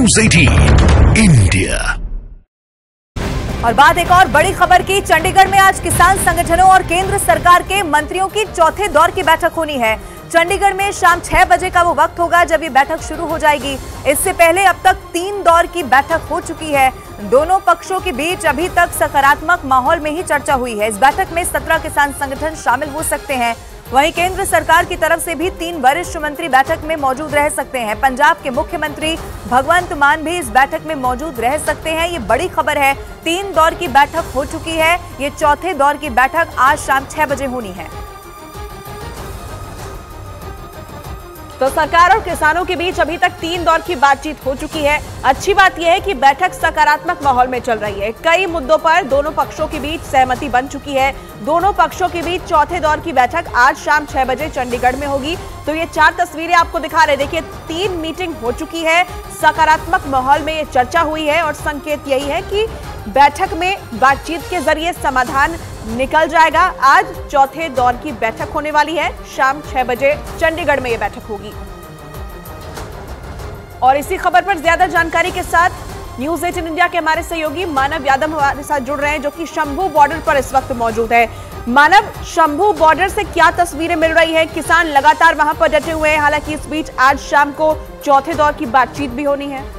News 18 India. और बात एक और बड़ी खबर की। चंडीगढ़ में आज किसान संगठनों और केंद्र सरकार के मंत्रियों की चौथे दौर की बैठक होनी है। चंडीगढ़ में शाम 6 बजे का वो वक्त होगा जब ये बैठक शुरू हो जाएगी। इससे पहले अब तक 3 दौर की बैठक हो चुकी है। दोनों पक्षों के बीच अभी तक सकारात्मक माहौल में ही चर्चा हुई है। इस बैठक में 17 किसान संगठन शामिल हो सकते हैं। वहीं केंद्र सरकार की तरफ से भी 3 वरिष्ठ मंत्री बैठक में मौजूद रह सकते हैं। पंजाब के मुख्यमंत्री भगवंत मान भी इस बैठक में मौजूद रह सकते हैं। ये बड़ी खबर है। 3 दौर की बैठक हो चुकी है। ये चौथे दौर की बैठक आज शाम 6 बजे होनी है। तो सरकार और किसानों के बीच अभी तक 3 दौर की बातचीत हो चुकी है। अच्छी बात यह है कि बैठक सकारात्मक माहौल में चल रही है। कई मुद्दों पर दोनों पक्षों के बीच सहमति बन चुकी है। दोनों पक्षों के बीच चौथे दौर की बैठक आज शाम 6 बजे चंडीगढ़ में होगी। तो ये 4 तस्वीरें आपको दिखा रहे। देखिए, 3 मीटिंग हो चुकी है। सकारात्मक माहौल में ये चर्चा हुई है और संकेत यही है कि बैठक में बातचीत के जरिए समाधान निकल जाएगा। आज चौथे दौर की बैठक होने वाली है। शाम 6 बजे चंडीगढ़ में यह बैठक होगी। और इसी खबर पर ज्यादा जानकारी के साथ न्यूज़ 18 इंडिया के हमारे सहयोगी मानव यादव हमारे साथ जुड़ रहे हैं, जो कि शंभू बॉर्डर पर इस वक्त मौजूद है। मानव, शंभू बॉर्डर से क्या तस्वीरें मिल रही है? किसान लगातार वहां पर डटे हुए हैं। हालांकि इस बीच आज शाम को चौथे दौर की बातचीत भी होनी है।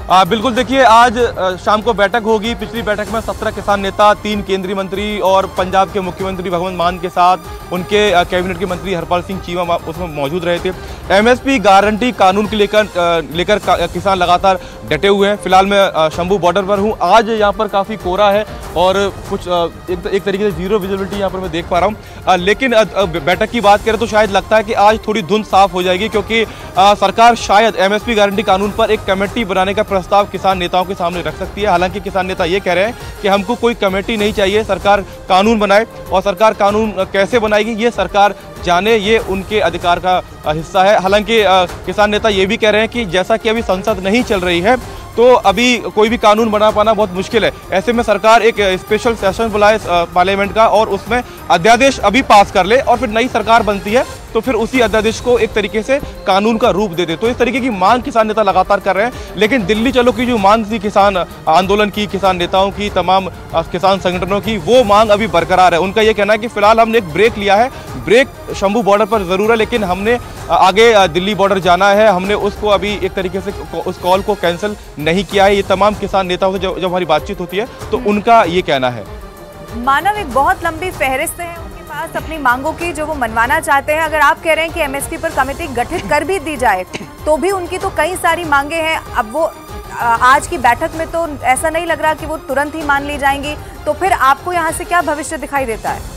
बिल्कुल, देखिए, आज शाम को बैठक होगी। पिछली बैठक में 17 किसान नेता, 3 केंद्रीय मंत्री और पंजाब के मुख्यमंत्री भगवंत मान के साथ उनके कैबिनेट के मंत्री हरपाल सिंह चीमा उसमें मौजूद रहे थे। एमएसपी गारंटी कानून के लेकर किसान लगातार डटे हुए हैं। फिलहाल मैं शंभू बॉर्डर पर हूं। आज यहां पर काफ़ी कोहरा है और कुछ एक तरीके से जीरो विजिबिलिटी यहां पर मैं देख पा रहा हूं। लेकिन बैठक की बात करें तो शायद लगता है कि आज थोड़ी धुंध साफ हो जाएगी, क्योंकि सरकार शायद एमएसपी गारंटी कानून पर एक कमेटी बनाने का प्रस्ताव किसान नेताओं के सामने रख सकती है। हालांकि किसान नेता ये कह रहे हैं कि हमको कोई कमेटी नहीं चाहिए, सरकार कानून बनाए। और सरकार कानून कैसे बनाएगी ये सरकार जाने, ये उनके अधिकार का हिस्सा है। हालांकि किसान नेता ये भी कह रहे हैं कि जैसा कि अभी संसद नहीं चल रही है तो अभी कोई भी कानून बना पाना बहुत मुश्किल है। ऐसे में सरकार एक स्पेशल सेशन बुलाए पार्लियामेंट का और उसमें अध्यादेश अभी पास कर ले और फिर नई सरकार बनती है तो फिर उसी अध्यादेश को एक तरीके से कानून का रूप दे दे। तो इस तरीके की मांग किसान नेता लगातार कर रहे हैं। लेकिन दिल्ली चलो की जो मांग थी किसान आंदोलन की, किसान नेताओं की, तमाम किसान संगठनों की, वो मांग अभी बरकरार है। उनका ये कहना है कि फिलहाल हमने एक ब्रेक लिया है। ब्रेक शंभू बॉर्डर पर जरूर है, लेकिन हमने आगे दिल्ली बॉर्डर जाना है। हमने उसको अभी एक तरीके से उस कॉल को कैंसिल नहीं किया है। ये तमाम किसान नेताओं से जब हमारी बातचीत होती है तो उनका ये कहना है। मानव, एक बहुत लंबी फहरिस्त है उनके पास अपनी मांगों की जो वो मनवाना चाहते हैं। अगर आप कह रहे हैं कि एमएसपी पर कमेटी गठित कर भी दी जाए तो भी उनकी तो कई सारी मांगे हैं। अब वो आज की बैठक में तो ऐसा नहीं लग रहा कि वो तुरंत ही मान ली जाएंगी। तो फिर आपको यहाँ से क्या भविष्य दिखाई देता है?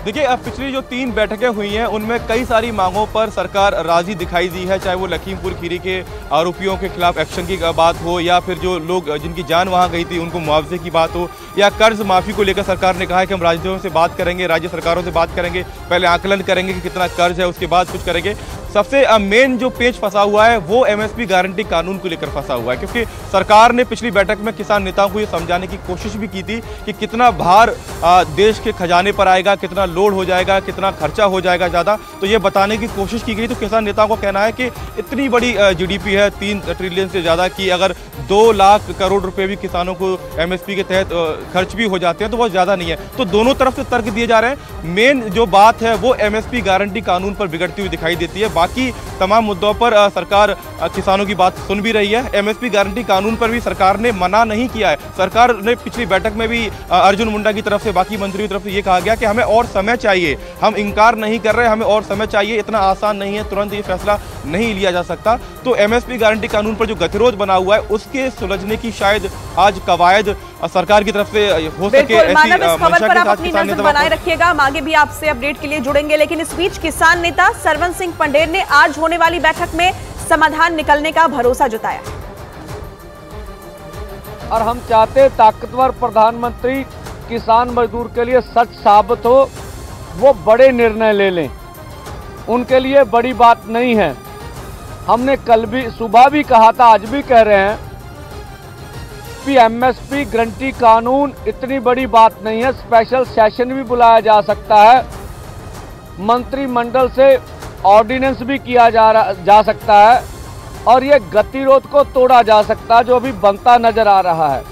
देखिए, अब पिछली जो 3 बैठकें हुई हैं उनमें कई सारी मांगों पर सरकार राजी दिखाई दी है। चाहे वो लखीमपुर खीरी के आरोपियों के खिलाफ एक्शन की बात हो, या फिर जो लोग जिनकी जान वहां गई थी उनको मुआवजे की बात हो, या कर्ज माफी को लेकर सरकार ने कहा है कि हम राज्यों से बात करेंगे, राज्य सरकारों से बात करेंगे, पहले आकलन करेंगे कि कितना कर्ज है, उसके बाद कुछ करेंगे। सबसे मेन जो पेच फंसा हुआ है वो एमएसपी गारंटी कानून को लेकर फंसा हुआ है, क्योंकि सरकार ने पिछली बैठक में किसान नेताओं को ये समझाने की कोशिश भी की थी कि कितना भार देश के खजाने पर आएगा, कितना लोड हो जाएगा, कितना खर्चा हो जाएगा ज़्यादा, तो ये बताने की कोशिश की गई। तो किसान नेताओं का कहना है कि इतनी बड़ी जीडीपी है 3 ट्रिलियन से ज़्यादा की, अगर 2 लाख करोड़ रुपए भी किसानों को एमएसपी के तहत खर्च भी हो जाते हैं तो बहुत ज़्यादा नहीं है। तो दोनों तरफ से तर्क दिए जा रहे हैं। मेन जो बात है वो एमएसपी गारंटी कानून पर बिगड़ती हुई दिखाई देती है। बाकी तमाम मुद्दों पर सरकार किसानों की बात सुन भी रही है। एमएसपी गारंटी कानून पर भी सरकार ने मना नहीं किया है। सरकार ने पिछली बैठक में भी अर्जुन मुंडा की तरफ से, बाकी मंत्रियों की तरफ से ये कहा गया कि हमें और समय चाहिए, हम इनकार नहीं कर रहे, हमें और समय चाहिए, इतना आसान नहीं है, तुरंत ये फैसला नहीं लिया जा सकता। तो एमएसपी गारंटी कानून पर जो गतिरोध बना हुआ है उसके सुलझने की शायद आज कवायद सरकार की तरफ से हो सके, ऐसी मंशा के साथ किसान नेता बनाए रखिएगा। हम आगे भी आपसे अपडेट के लिए जुड़ेंगे। लेकिन इस बीच किसान नेता सरवन सिंह पंडेर ने आज होने वाली बैठक में समाधान निकलने का भरोसा जताया। और हम चाहते ताकतवर प्रधानमंत्री किसान मजदूर के लिए सच साबित हो, वो बड़े निर्णय ले लें। उनके लिए बड़ी बात नहीं है। हमने कल भी सुबह भी कहा था, आज भी कह रहे हैं कि एमएसपी गारंटी कानून इतनी बड़ी बात नहीं है। स्पेशल सेशन भी बुलाया जा सकता है। मंत्रिमंडल से ऑर्डिनेंस भी किया जा सकता है और ये गतिरोध को तोड़ा जा सकता है जो अभी बनता नजर आ रहा है।